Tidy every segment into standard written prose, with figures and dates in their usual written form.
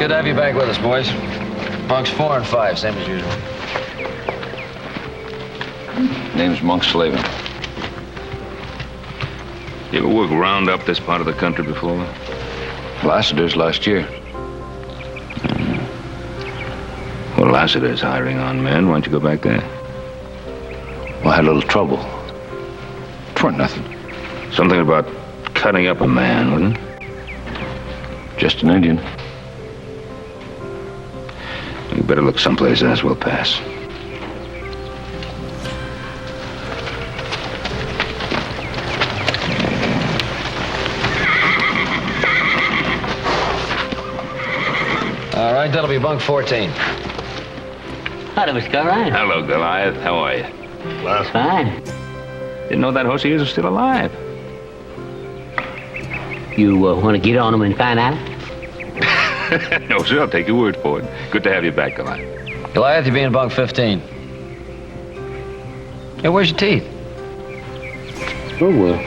Good to have you back with us, boys. Bunks 4 and 5, same as usual. Name's Monk Slavin. You ever work round up this part of the country before? Lassiter's last year. Well, Lassiter's hiring on men. Why don't you go back there? Well, I had a little trouble. 'Tweren't nothing. Something about cutting up a man, wasn't it? Just an Indian. You better look someplace else. We'll pass. All right, that'll be bunk 14. Hello, Mr. Cartwright. Hello, Goliath. How are you? Fine. Didn't know that horse of yours was still alive. You want to get on him and find out? No, sir. I'll take your word for it. Good to have you back, Goliath. Goliath, you be in bunk 15. Hey, where's your teeth? Oh, well.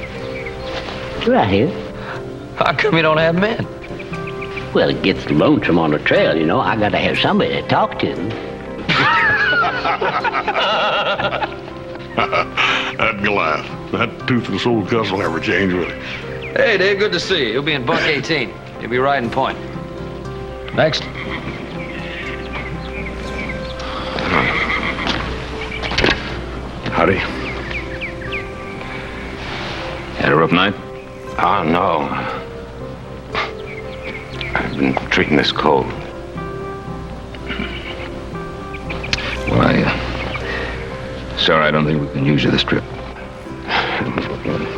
Right here. How come you don't have men? Well, it gets lonesome on the trail, you know. I got to have somebody to talk to. That Goliath. That toothless old cuss will never change, will he? Hey, Dave, good to see you. You'll be in bunk 18. You'll be riding point. Next. Howdy. Had a rough night? Oh, no. I've been treating this cold. Well, sorry, I don't think we can use you this trip.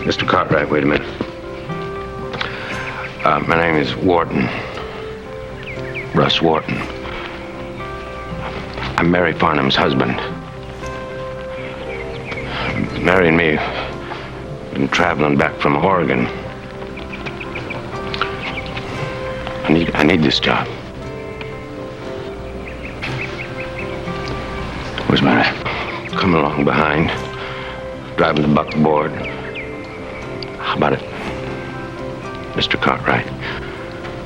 Mr. Cartwright, wait a minute. My name is Wharton. Russ Wharton. I'm Mary Farnham's husband. Mary and me been traveling back from Oregon. I need this job. Where's Mary? Come along behind, driving the buckboard. How about it, Mr. Cartwright?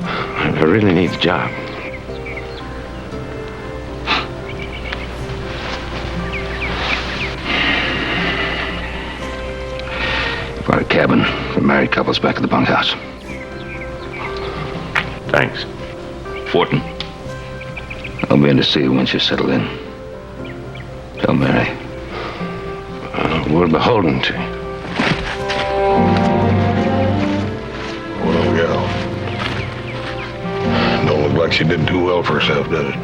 I really need the job. Got a cabin for married couples back at the bunkhouse. Thanks. Wharton, I'll be in to see you once you're settled in. Tell Mary. We're beholden to you. Well, gal. Don't look like she did too well for herself, did it?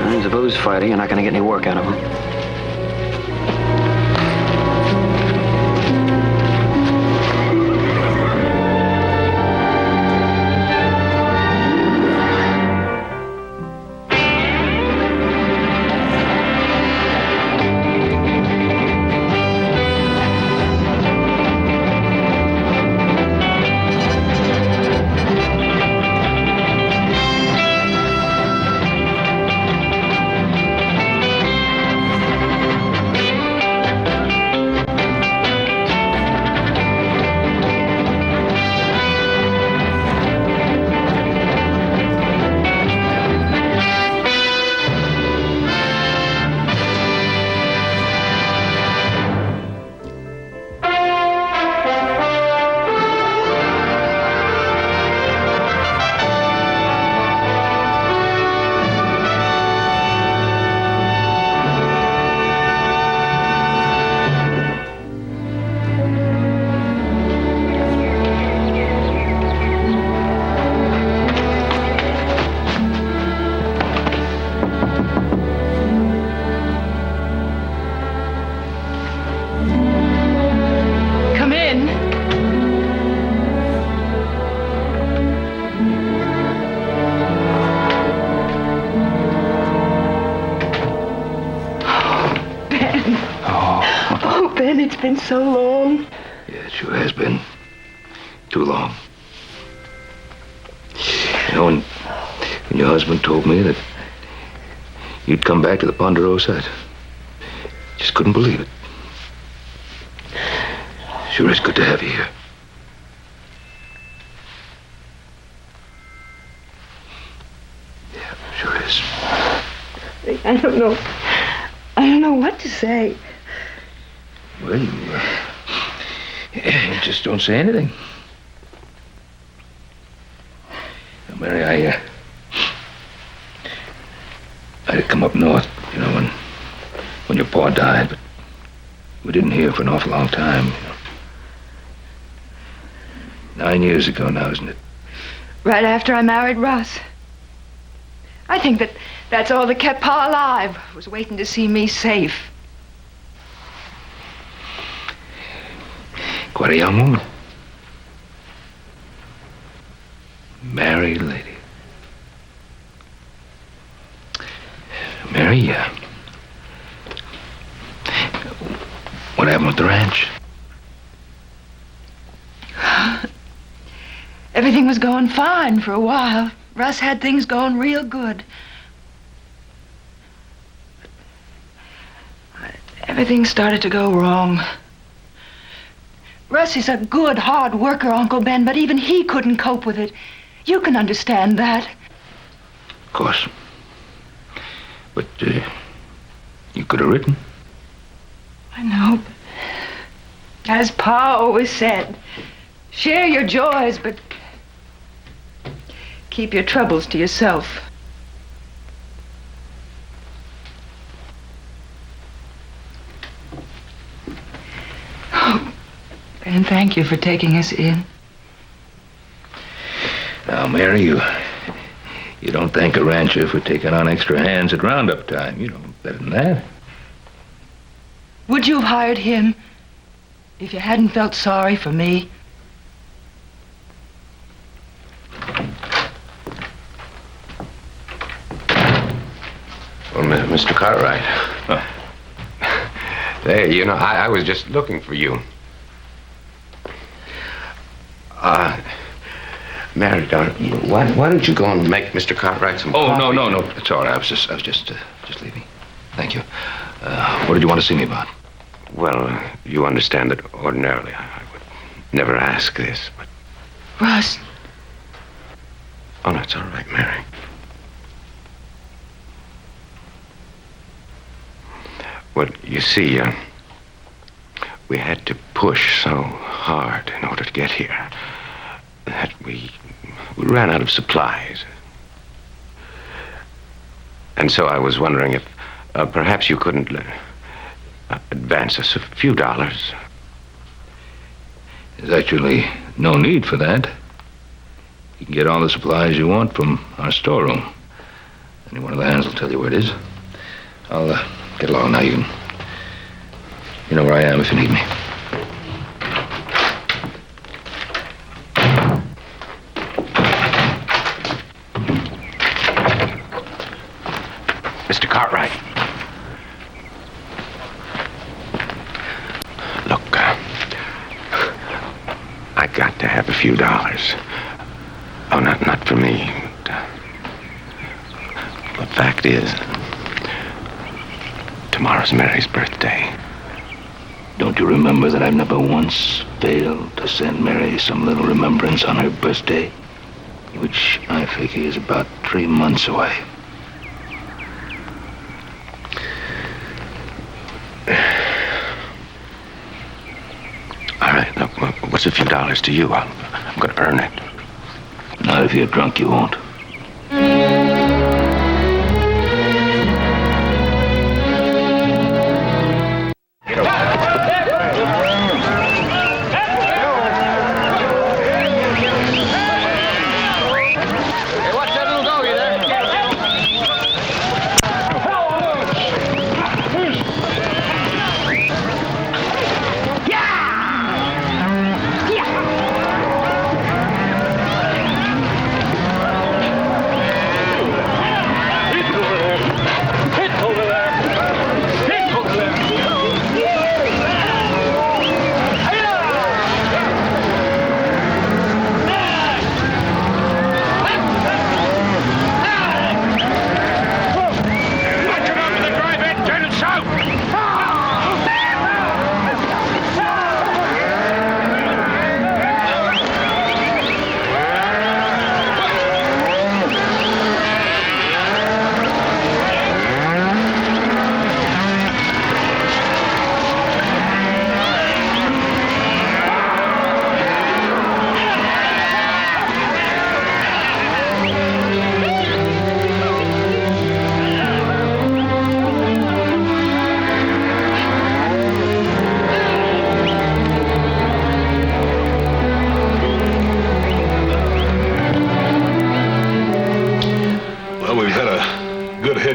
I suppose fighting. You're not going to get any work out of him. It's been so long. Yeah, it sure has been. Too long. You know, when your husband told me that you'd come back to the Ponderosa, I just couldn't believe it. Sure is good to have you here. Yeah, sure is. I don't know. I don't know what to say. Well, you just don't say anything. Now, Mary, I had come up north, you know, when your pa died, but we didn't hear for an awful long time, you know. 9 years ago now, isn't it? Right after I married Russ. I think that's all that kept Pa alive, was waiting to see me safe. Quite a young woman. Married lady. Mary, what happened with the ranch? Everything was going fine for a while. Russ had things going real good. Everything started to go wrong. Russ is a good, hard worker, Uncle Ben, but even he couldn't cope with it. You can understand that. Of course. But, you could have written. I know, but as Pa always said, share your joys, but keep your troubles to yourself. Oh, Ben, thank you for taking us in. Now, Mary, you don't thank a rancher for taking on extra hands at roundup time. You know better than that. Would you have hired him if you hadn't felt sorry for me? Well, Mr. Cartwright. Huh. There, you know, I was just looking for you. Mary, darling, why don't you go and make Mr. Cartwright some Oh, coffee? no. It's all right. I was just leaving. Thank you. What did you want to see me about? Well, you understand that ordinarily I would never ask this, but... Russ. Oh, no, it's all right, Mary. Well, you see, we had to push so hard in order to get here that we ran out of supplies. And so I was wondering if perhaps you couldn't advance us a few dollars. There's actually no need for that. You can get all the supplies you want from our storeroom. Any one of the hands will tell you where it is. I'll get along now. You know where I am if you need me. Mr. Cartwright. Look, I got to have a few dollars. Oh, not for me. But fact is, tomorrow's Mary's birthday. Don't you remember that I've never once failed to send Mary some little remembrance on her birthday? Which I figure is about 3 months away. All right, look, what's a few dollars to you? I'm going to earn it. Not if you're drunk, you won't.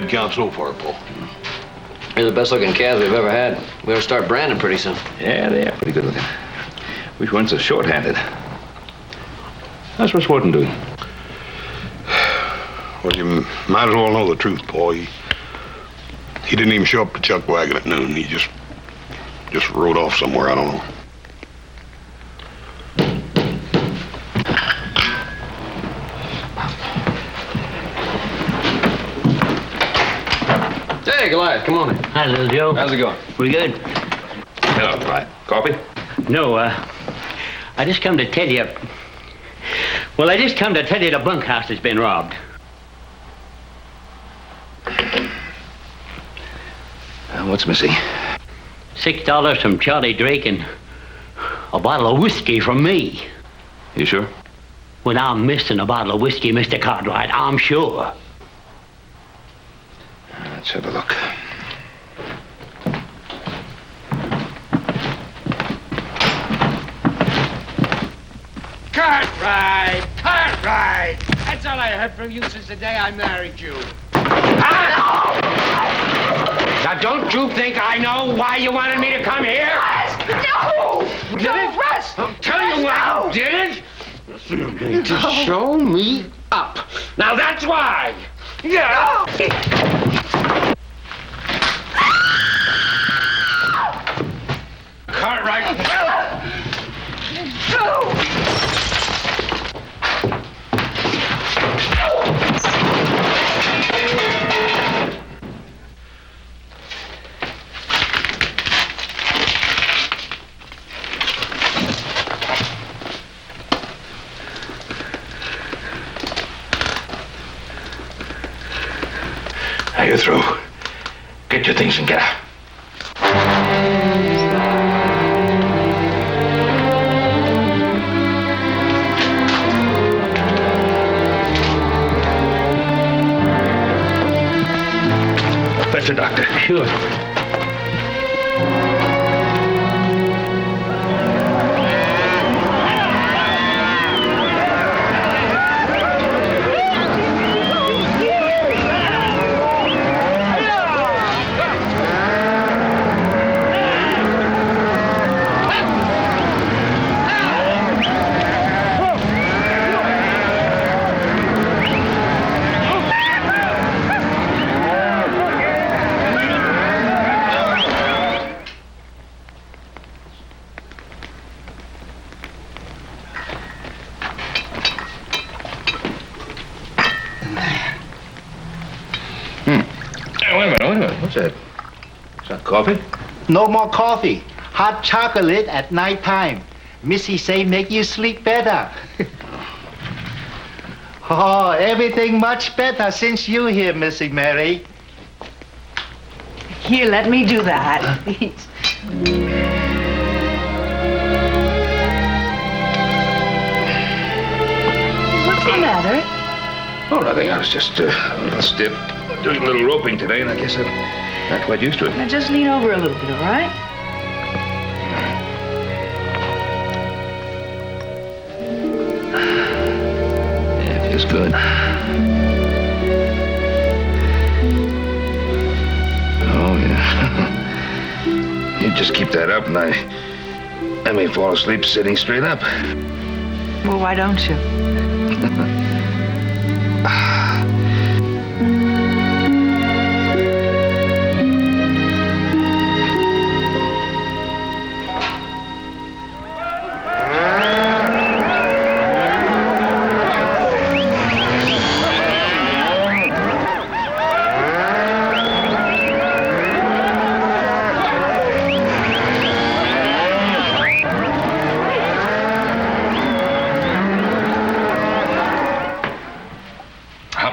head count so far, Paul? They're the best looking calves we've ever had. We ought to start branding pretty soon. Yeah, they are pretty good looking. Wish we weren't so short-handed. How's Russ Wharton doing? Well, you might as well know the truth, Paul. He didn't even show up to Chuck Wagon at noon. He just rode off somewhere. I don't know. Hey, Goliath, come on in. Hi, little Joe. How's it going? We good? All right. Coffee? No, I just come to tell you. Well, I just come to tell you the bunkhouse has been robbed. What's missing? $6 from Charlie Drake and a bottle of whiskey from me. You sure? When I'm missing a bottle of whiskey, Mr. Cartwright, I'm sure. Let's have a look. Cartwright! Cartwright! That's all I heard from you since the day I married you. Now, don't you think I know why you wanted me to come here? No! Did it? Russ! I'll tell you why you did it. You're going to show me up. Now, that's why. Yeah. Cartwright. Now you're through. Get your things and get out. Fetch a doctor. Sure. Wait a minute. What's that? Is that coffee? No more coffee. Hot chocolate at night time. Missy say make you sleep better. Oh, everything much better since you here, Missy Mary. Here, let me do that, please. What's the matter? Oh, nothing. I was just a little stiff. Doing a little roping today, and I guess I'm not quite used to it. Now just lean over a little bit, all right? Yeah, it feels good. Oh, yeah. You just keep that up, and I may fall asleep sitting straight up. Well, why don't you?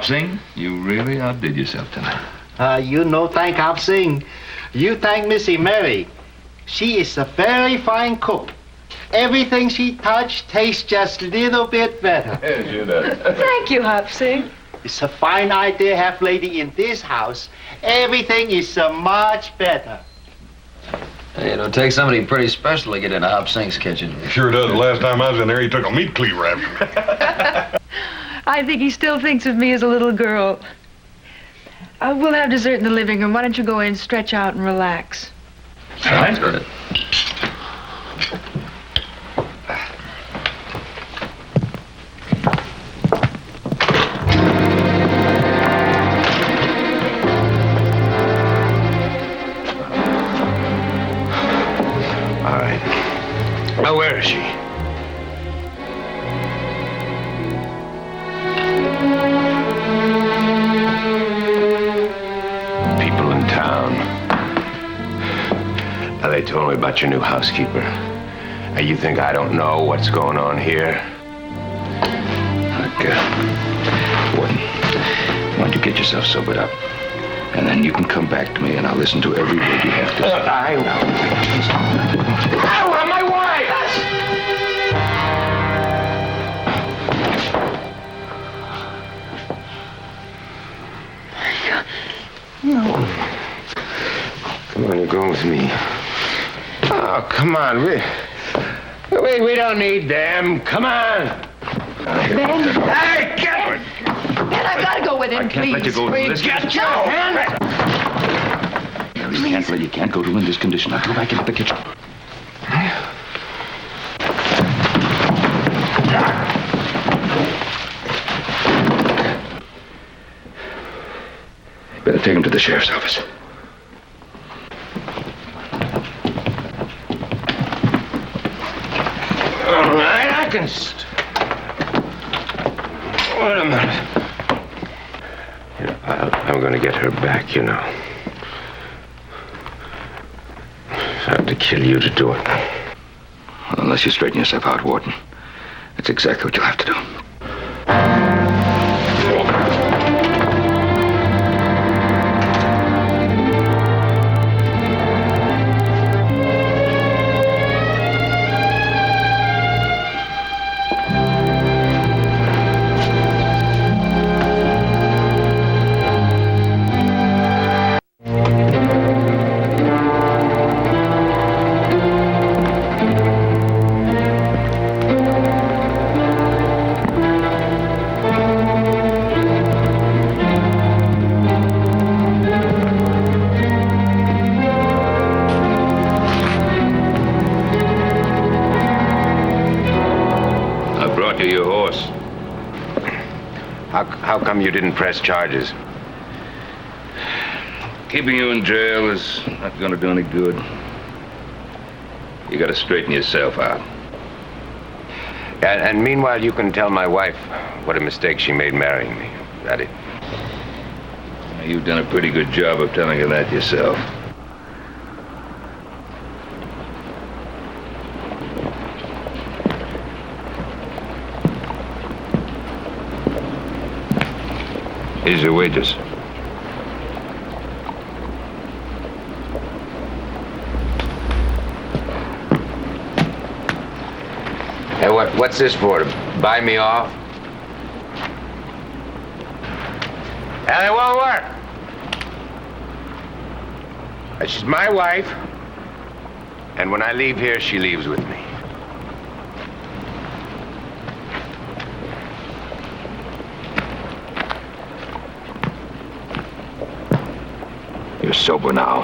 Sing, you really outdid yourself tonight. You no thank I've sing. You thank Missy Mary. She is a very fine cook. Everything she touched tastes just a little bit better. Yes, you know. Thank you, Hopsy. It's a fine idea have lady in this house. Everything is so much better. Hey, it'll take somebody pretty special to get into Hop Sink's kitchen. Sure does. The last time I was in there, he took a meat cleaver after me. I think he still thinks of me as a little girl. We'll have dessert in the living room. Why don't you go in, stretch out, and relax? Sounds good. All right. Now, where is she? People in town. Now, they told me about your new housekeeper. Now, you think I don't know what's going on here? Look, Warden, why don't you get yourself sobered up? And then you can come back to me and I'll listen to every word you have to say. I know. I want my wife! No. Come on, you're going with me. Oh, come on. We don't need them. Come on. Ben? Hey, get it! Ben, I've got to go with him, I can't please. let you go to this. Get your hand! You can't go to him in this condition. Now go back into the kitchen. Better take him to the sheriff's office. All right, I can... Wait a minute. You know, I'm going to get her back, you know. If I have to kill you to do it. Well, unless you straighten yourself out, Warden. That's exactly what you'll have to do. How come you didn't press charges? Keeping you in jail is not going to do any good. You got to straighten yourself out. And meanwhile, you can tell my wife what a mistake she made marrying me. Is that it? You've done a pretty good job of telling her that yourself. Here's your wages. Hey, what's this for? To buy me off? And it won't work. She's my wife, and when I leave here, she leaves with me. You're sober now.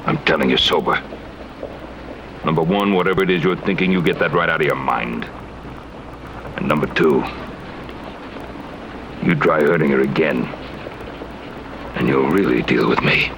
I'm telling you, sober. Number one, whatever it is you're thinking, you get that right out of your mind. And number two, you try hurting her again, and you'll really deal with me.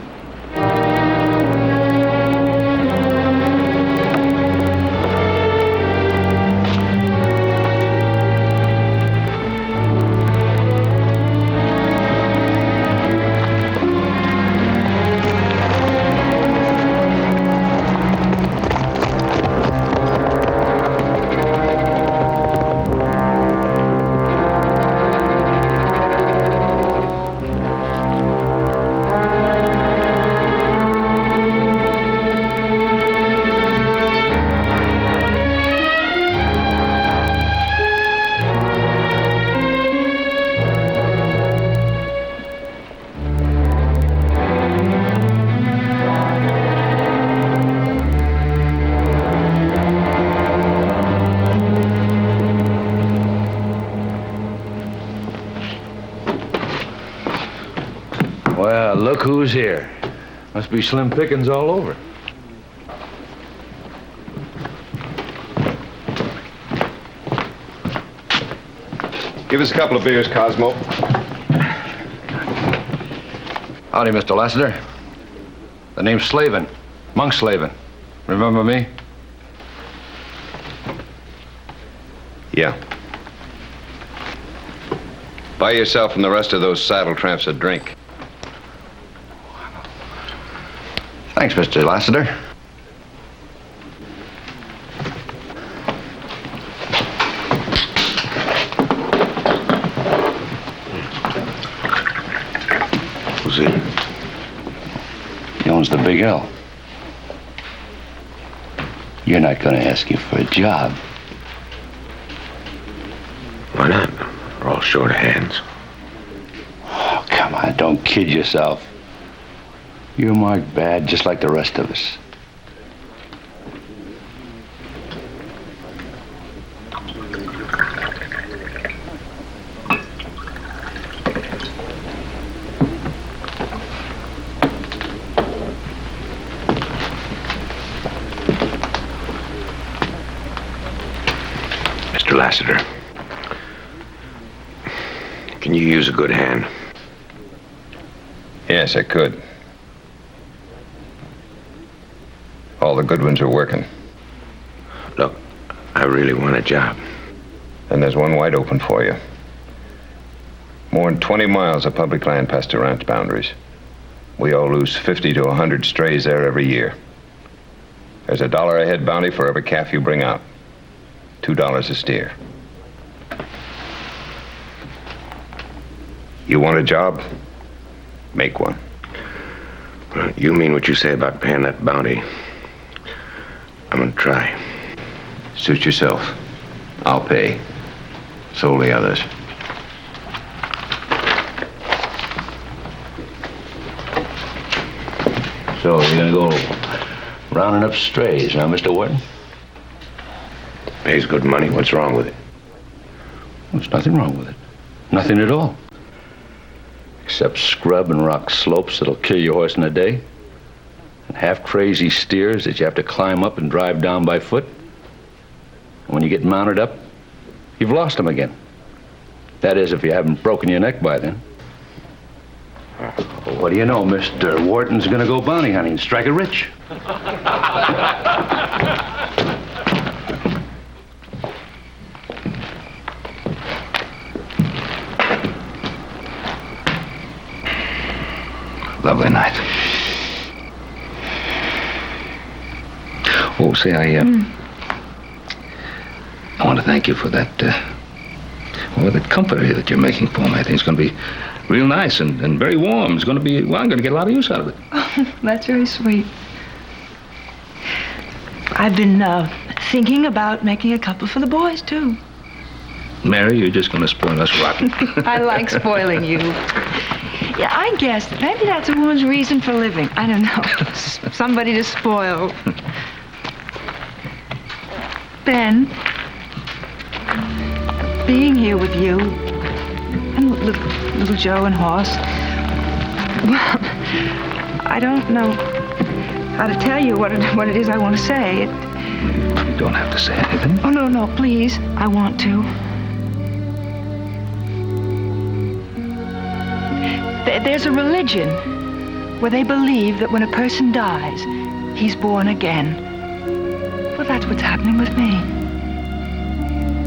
look who's here. Must be slim pickings all over. Give us a couple of beers, Cosmo. Howdy, Mr. Lassiter. The name's Slavin. Monk Slavin. Remember me? Yeah. Buy yourself and the rest of those saddle tramps a drink. Thanks, Mr. Lassiter. Who's he? He owns the Big L. You're not going to ask him for a job. Why not? We're all short of hands. Oh, come on, don't kid yourself. You're marked bad just like the rest of us. Mr. Lassiter, can you use a good hand? Yes, I could. All the good ones are working. Look, I really want a job. And there's one wide open for you. More than 20 miles of public land past the ranch boundaries. We all lose 50 to 100 strays there every year. There's $1 a head bounty for every calf you bring out. $2 a steer. You want a job? Make one. Well, you mean what you say about paying that bounty. I'm gonna try. Suit yourself. I'll pay. So will the others. So you're gonna go rounding up strays, huh, Mr. Wharton? Pays good money. What's wrong with it? There's nothing wrong with it. Nothing at all. Except scrub and rock slopes that'll kill your horse in a day. And half-crazy steers that you have to climb up and drive down by foot. And when you get mounted up, you've lost them again. That is, if you haven't broken your neck by then. Well, what do you know? Mr. Wharton's gonna go bounty hunting and strike it rich. Lovely night. Oh, say, I want to thank you for that, that comforter that you're making for me. I think it's going to be real nice and very warm. It's going to be, well, I'm going to get a lot of use out of it. Oh, that's very sweet. I've been thinking about making a couple for the boys, too. Mary, you're just going to spoil us rotten. I like spoiling you. Yeah, I guess maybe that's a woman's reason for living. I don't know. Somebody to spoil. Ben, being here with you and little Joe and Horst, well, I don't know how to tell you what it is I want to say. You don't have to say anything. Oh, no, please. I want to. There's a religion where they believe that when a person dies, he's born again. Well, that's what's happening with me.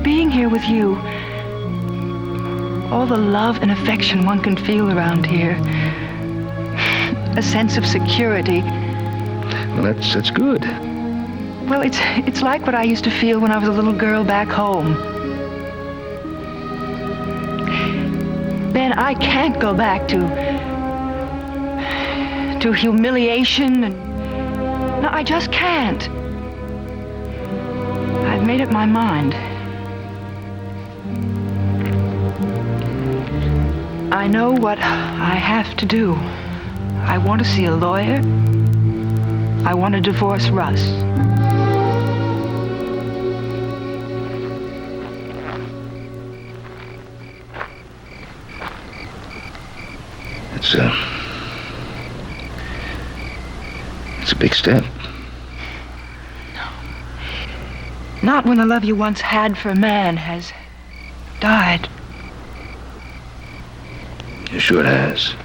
Being here with you, all the love and affection one can feel around here, a sense of security. Well, that's good. Well, it's like what I used to feel when I was a little girl back home. Ben, I can't go back to humiliation and... No, I just can't. I've made up my mind. I know what I have to do. I want to see a lawyer. I want to divorce Russ. big step. No. Not when the love you once had for a man has died. You sure it has.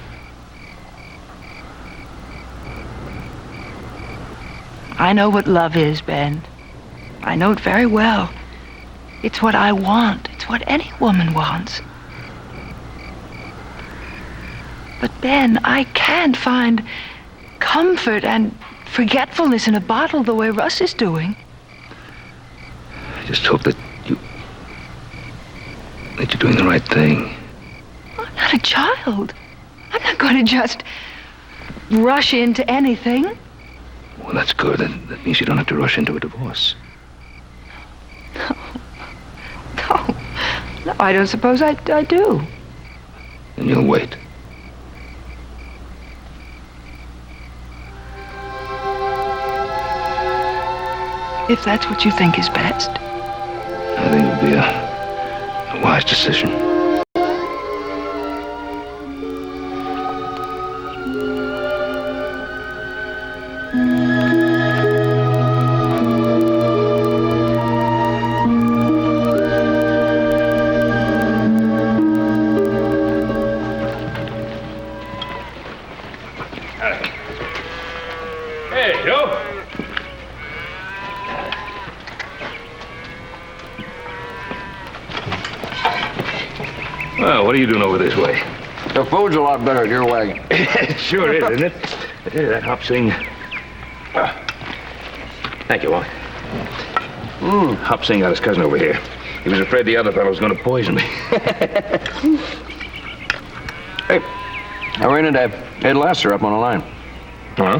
I know what love is, Ben. I know it very well. It's what I want. It's what any woman wants. But, Ben, I can't find comfort and forgetfulness in a bottle the way Russ is doing. I just hope that you're doing the right thing. I'm not a child. I'm not going to just rush into anything. Well, that's good. That means you don't have to rush into a divorce. No, I don't suppose I do. Then you'll wait. If that's what you think is best. I think it would be a wise decision. Hey, Joe. Well, what are you doing over this way? The food's a lot better at your wagon. It sure is, isn't it? I tell you, that hop sing. Thank you, Walt. Hop sing got his cousin over here. He was afraid the other fellow was going to poison me. Hey, I ran into Ed Lasser up on the line. Huh?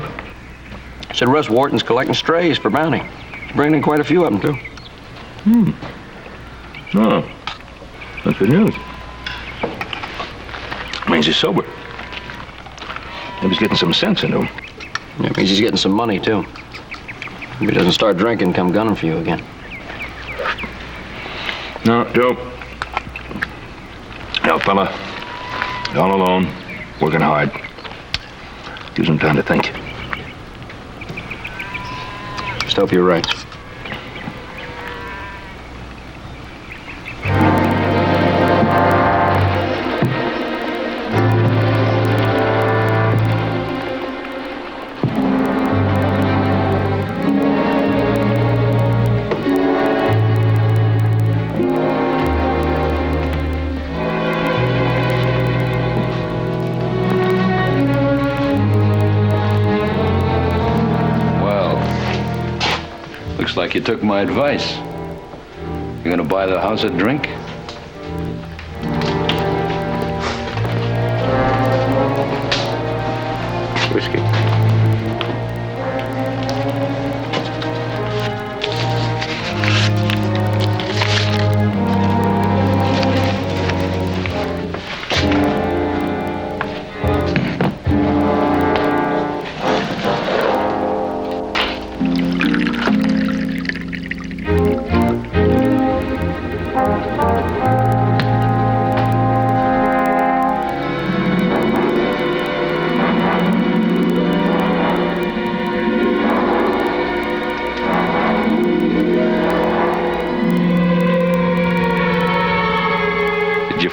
Said Russ Wharton's collecting strays for bounty. He's bringing in quite a few of them, too. Oh, that's good news. Means he's sober. Maybe he's getting some sense into him. Yeah, means he's getting some money, too. If he doesn't start drinking, come gunning for you again. No, Joe. No, fella. He's all alone, working hard. Gives him time to think. Just hope you're right. Like you took my advice. You're gonna buy the house a drink? Whiskey.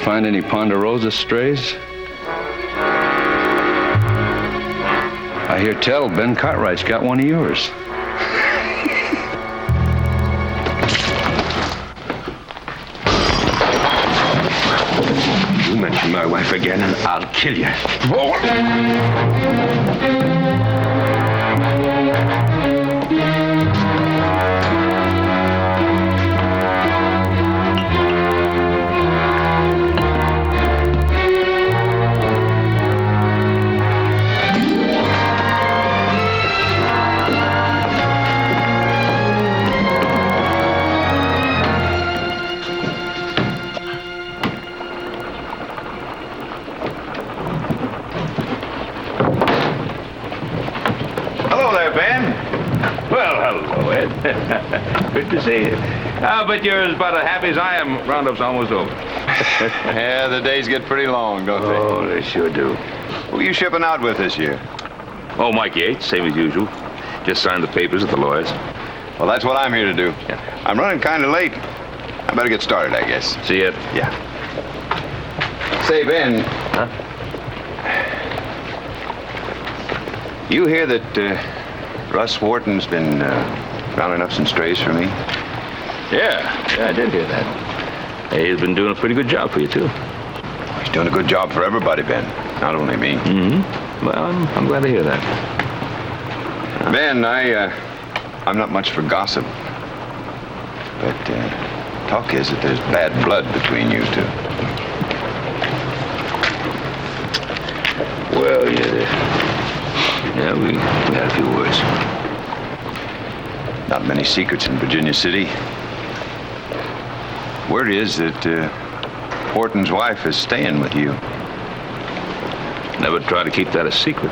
Find any Ponderosa strays? I hear tell Ben Cartwright's got one of yours. You mention my wife again and I'll kill you. Good to see you. But you're as about as happy as I am. Roundup's almost over. Yeah, the days get pretty long, don't they? Oh, they sure do. Who are you shipping out with this year? Oh, Mike Yates, same as usual. Just signed the papers at the lawyer's. Well, that's what I'm here to do. Yeah. I'm running kind of late. I better get started, I guess. See ya. Yeah. Say, Ben. Huh? You hear that Russ Wharton's been rounding up some strays for me? Yeah, I did hear that. Hey, he's been doing a pretty good job for you, too. He's doing a good job for everybody, Ben. Not only me. Mm-hmm. Well, I'm glad to hear that. Ben, I'm not much for gossip. But talk is that there's bad blood between you two. Well, yeah, we had a few words. Not many secrets in Virginia City. Word is that Horton's wife is staying with you. Never try to keep that a secret.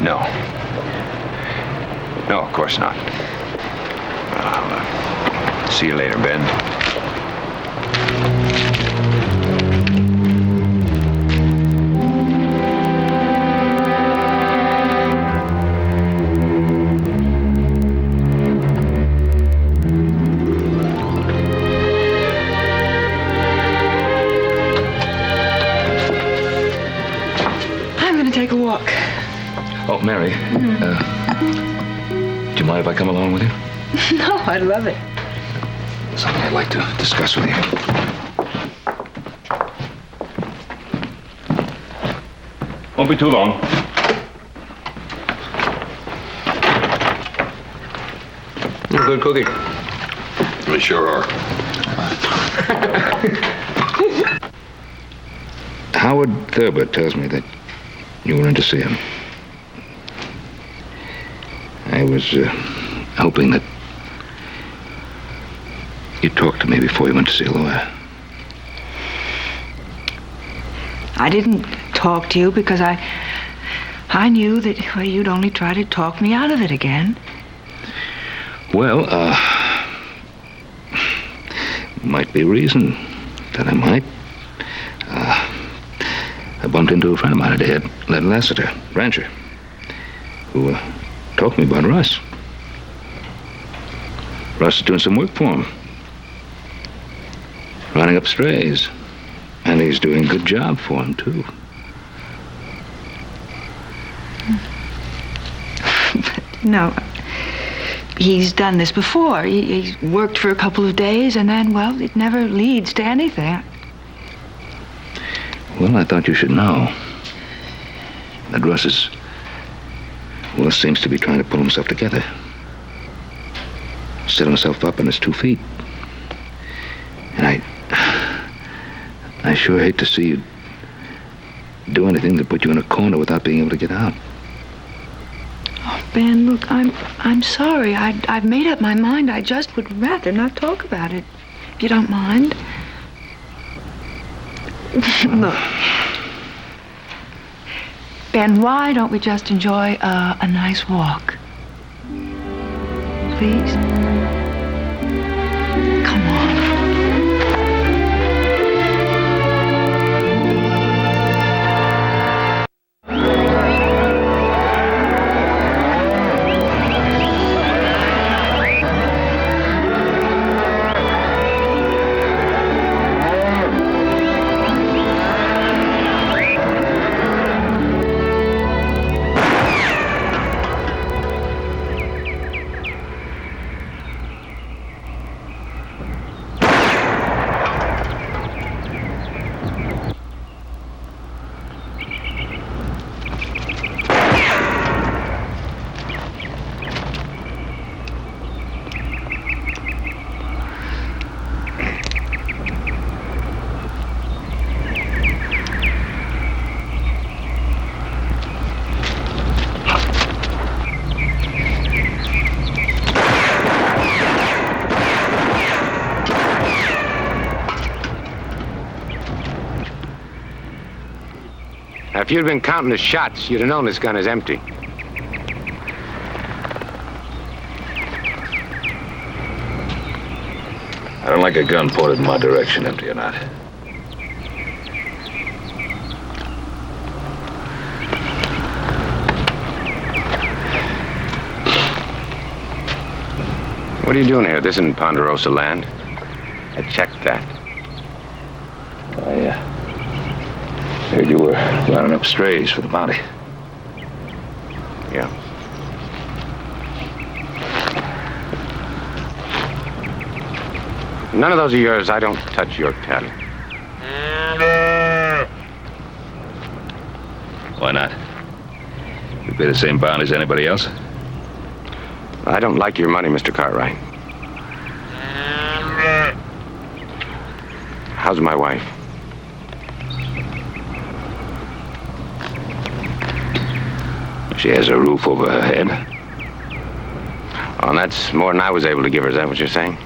No. No, of course not. I'll see you later, Ben. Take a walk. Oh, Mary, do you mind if I come along with you? No, I'd love it. Something I'd like to discuss with you. Won't be too long. Good cookie. They sure are. Howard Thurber tells me that you were in to see him. I was hoping that you'd talk to me before you went to see a lawyer. I didn't talk to you because I knew that you'd only try to talk me out of it again. Well, might be a reason that I might. I bumped into a friend of mine today at Lassiter, rancher, who talked to me about Russ. Russ is doing some work for him. Running up strays. And he's doing a good job for him, too. No. He's done this before. He's worked for a couple of days, and then, well, it never leads to anything. Well, I thought you should know that Russ seems to be trying to pull himself together. Set himself up on his 2 feet. And I sure hate to see you do anything to put you in a corner without being able to get out. Oh, Ben, look, I'm sorry. I've made up my mind. I just would rather not talk about it, if you don't mind. Look, Ben, why don't we just enjoy a nice walk? Please? Come on. If you'd been counting the shots, you'd have known this gun is empty. I don't like a gun pointed in my direction, empty or not. What are you doing here? This isn't Ponderosa land. I checked that. I heard you were rounding up strays for the bounty. Yeah. None of those are yours. I don't touch your cattle. Why not? You pay the same bond as anybody else? I don't like your money, Mr. Cartwright. How's my wife? She has a roof over her head. Oh, and that's more than I was able to give her. Is that what you're saying?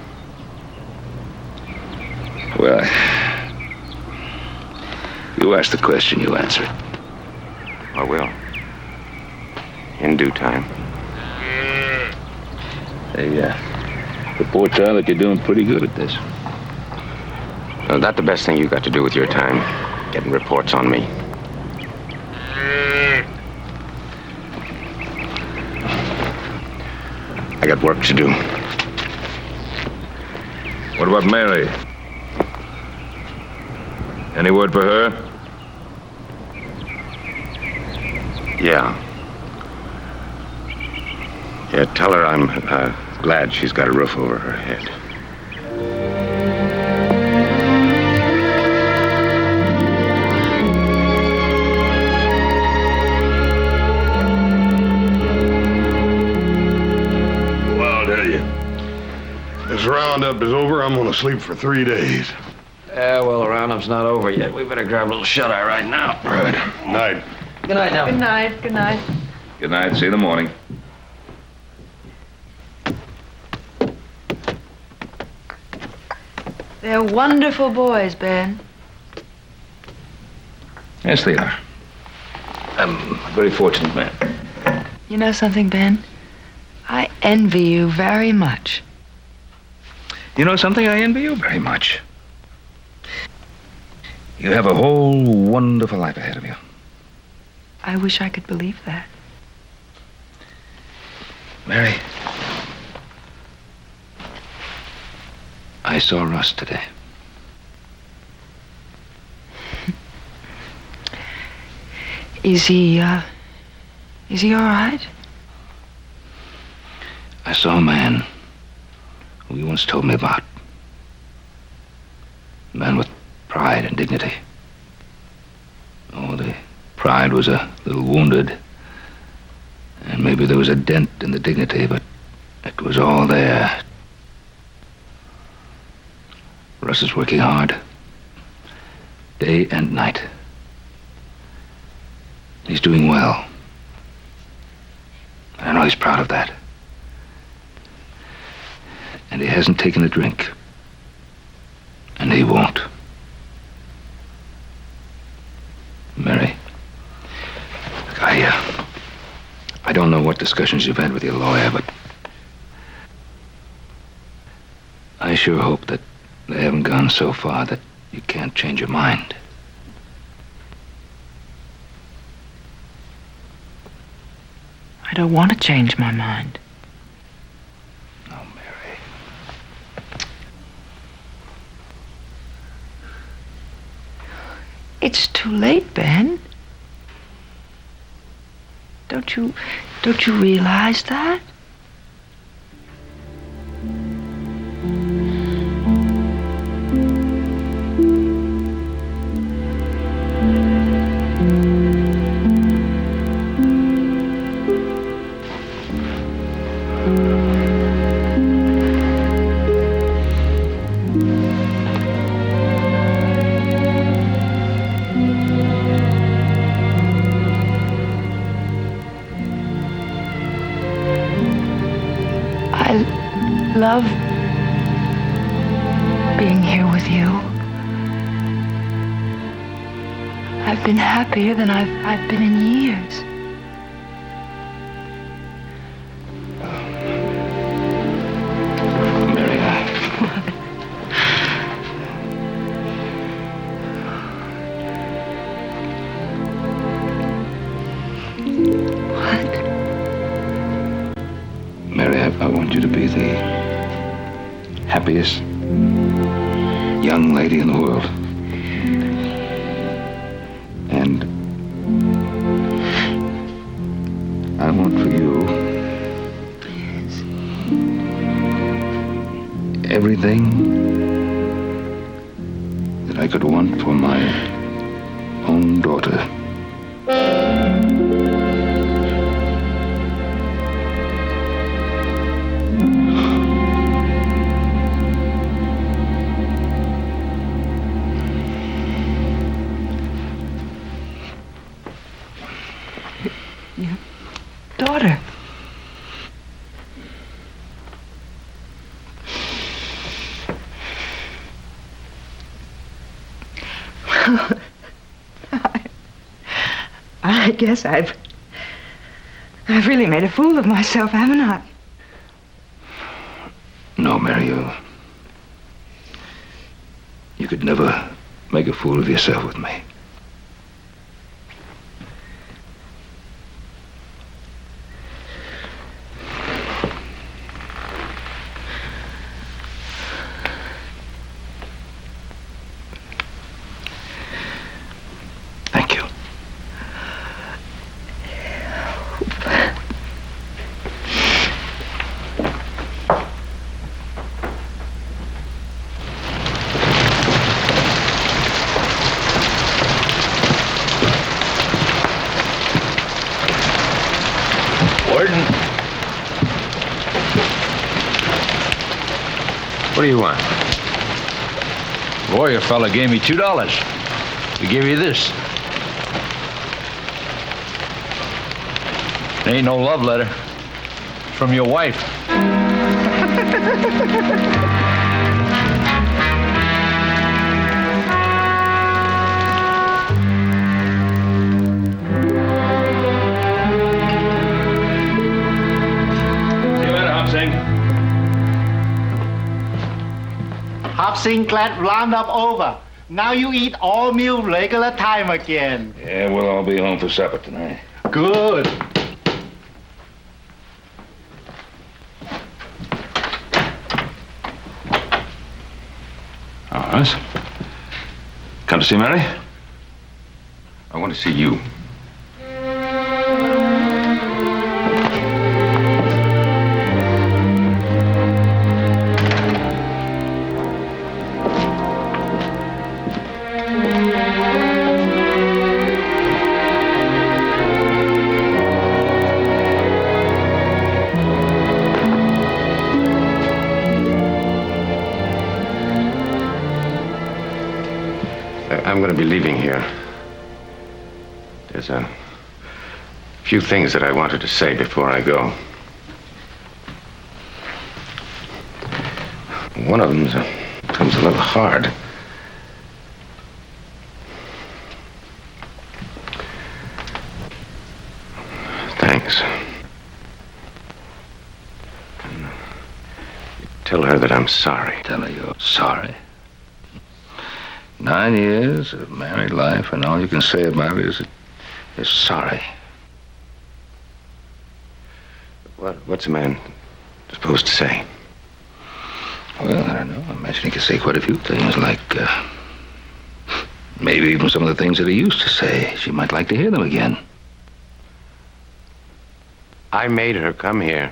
Well, you asked the question, you answered. I will. In due time. Hey, report, Tyler, that you're doing pretty good at this. Is that the best thing you got to do with your time? Getting reports on me? I got work to do. What about Mary? Any word for her? Yeah. Yeah, tell her I'm glad she's got a roof over her head. Well, I'll tell you. This roundup is over. I'm going to sleep for 3 days. Yeah, well, the roundup's not over yet. We better grab a little shut-eye right now. Right. Night. Good night now. Good night. Good night. Good night. See you in the morning. They're wonderful boys, Ben. Yes, they are. I'm a very fortunate man. You know something, Ben? I envy you very much. You know something? I envy you very much. You have a whole wonderful life ahead of you. I wish I could believe that. Mary, I saw Russ today. Is he all right? I saw a man who you once told me about. A man with pride and dignity. Oh, the pride was a little wounded. And maybe there was a dent in the dignity, but it was all there. Russ is working hard. Day and night. He's doing well. I know he's proud of that. And he hasn't taken a drink. And he won't. Mary, look, I don't know what discussions you've had with your lawyer, but I sure hope that they haven't gone so far that you can't change your mind. I don't want to change my mind. Oh, Mary. It's too late, Ben. Don't you realize that? Love being here with you. I've been happier than I've been in years. Mary, What? Mary, I want you to be the happiest young lady in the world. And I want for you everything that I could want for my own daughter. Your daughter. I guess I've really made a fool of myself, haven't I? No, Mary, you could never make a fool of yourself with me. Thank you. Warden. What do you want? Boy, your fella gave me $2 to give you this. It ain't no love letter. It's from your wife. See you later, Hop-Sing. Hop-Sing glad round up over. Now you eat all meal regular time again. Yeah, we'll all be home for supper tonight. Good. All right. Come to see Mary? I want to see you. I'm going to be leaving here. There's a few things that I wanted to say before I go. One of them comes a little hard. Thanks. Tell her that I'm sorry. Tell her you're sorry. 9 years of married life, and all you can say about it is sorry. What's a man supposed to say? Well, I don't know. I imagine he could say quite a few things, like maybe even some of the things that he used to say. She might like to hear them again. I made her come here.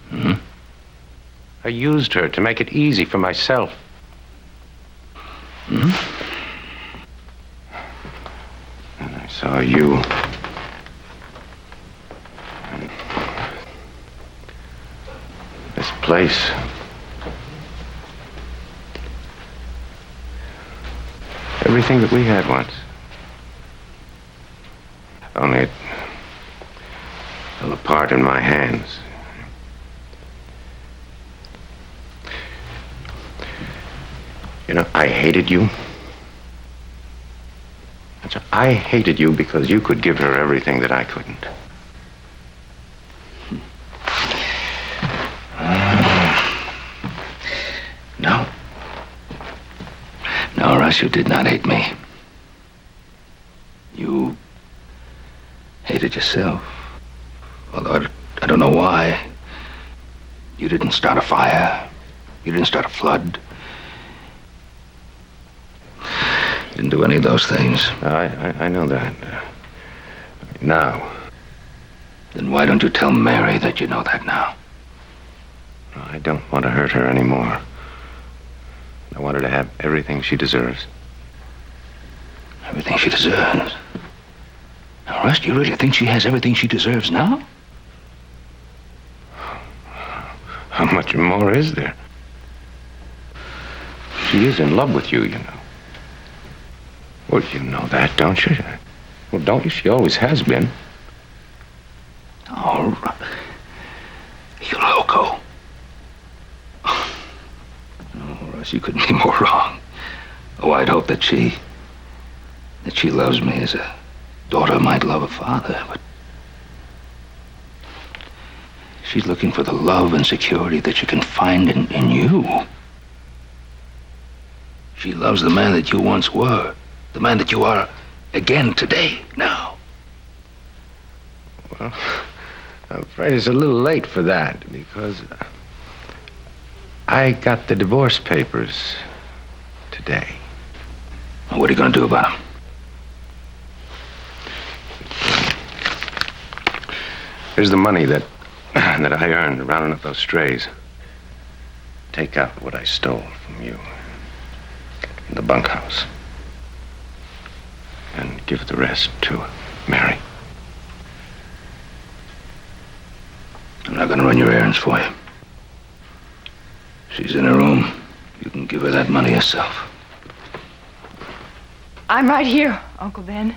Hmm? I used her to make it easy for myself. Hmm? And I saw you. And this place. Everything that we had once. Only it fell apart in my hands. You know, I hated you. I hated you because you could give her everything that I couldn't. No. No, Russ, you did not hate me. You hated yourself. Although I don't know why. You didn't start a fire. You didn't start a flood. You didn't do any of those things. I know that. Now. Then why don't you tell Mary that you know that now? I don't want to hurt her anymore. I want her to have everything she deserves. Everything she deserves? Now, Russ, do you really think she has everything she deserves now? How much more is there? She is in love with you, you know. Well, you know that, don't you? Well, don't you? She always has been. Oh, you loco. Oh, Russ, you couldn't be more wrong. Oh, I'd hope that she loves me as a daughter might love a father, but she's looking for the love and security that you can find in you. She loves the man that you once were, the man that you are again today, now. Well, I'm afraid it's a little late for that, because I got the divorce papers today. What are you going to do about them? Here's the money that I earned rounding up those strays. Take out what I stole from you in the bunkhouse. And give the rest to Mary. I'm not going to run your errands for you. She's in her room. You can give her that money yourself. I'm right here, Uncle Ben.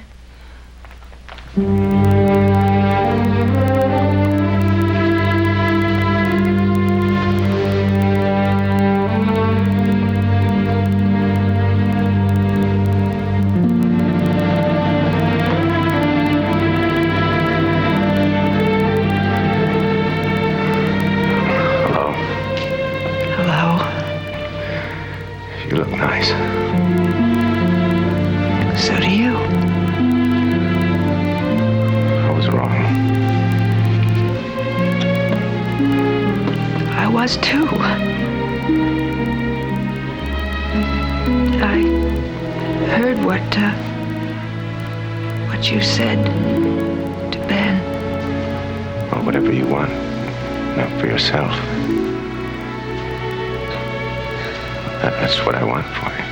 You look nice. So do you. I was wrong. I was too. I heard what you said to Ben. Well, whatever you want. Not for yourself. That's what I want for you.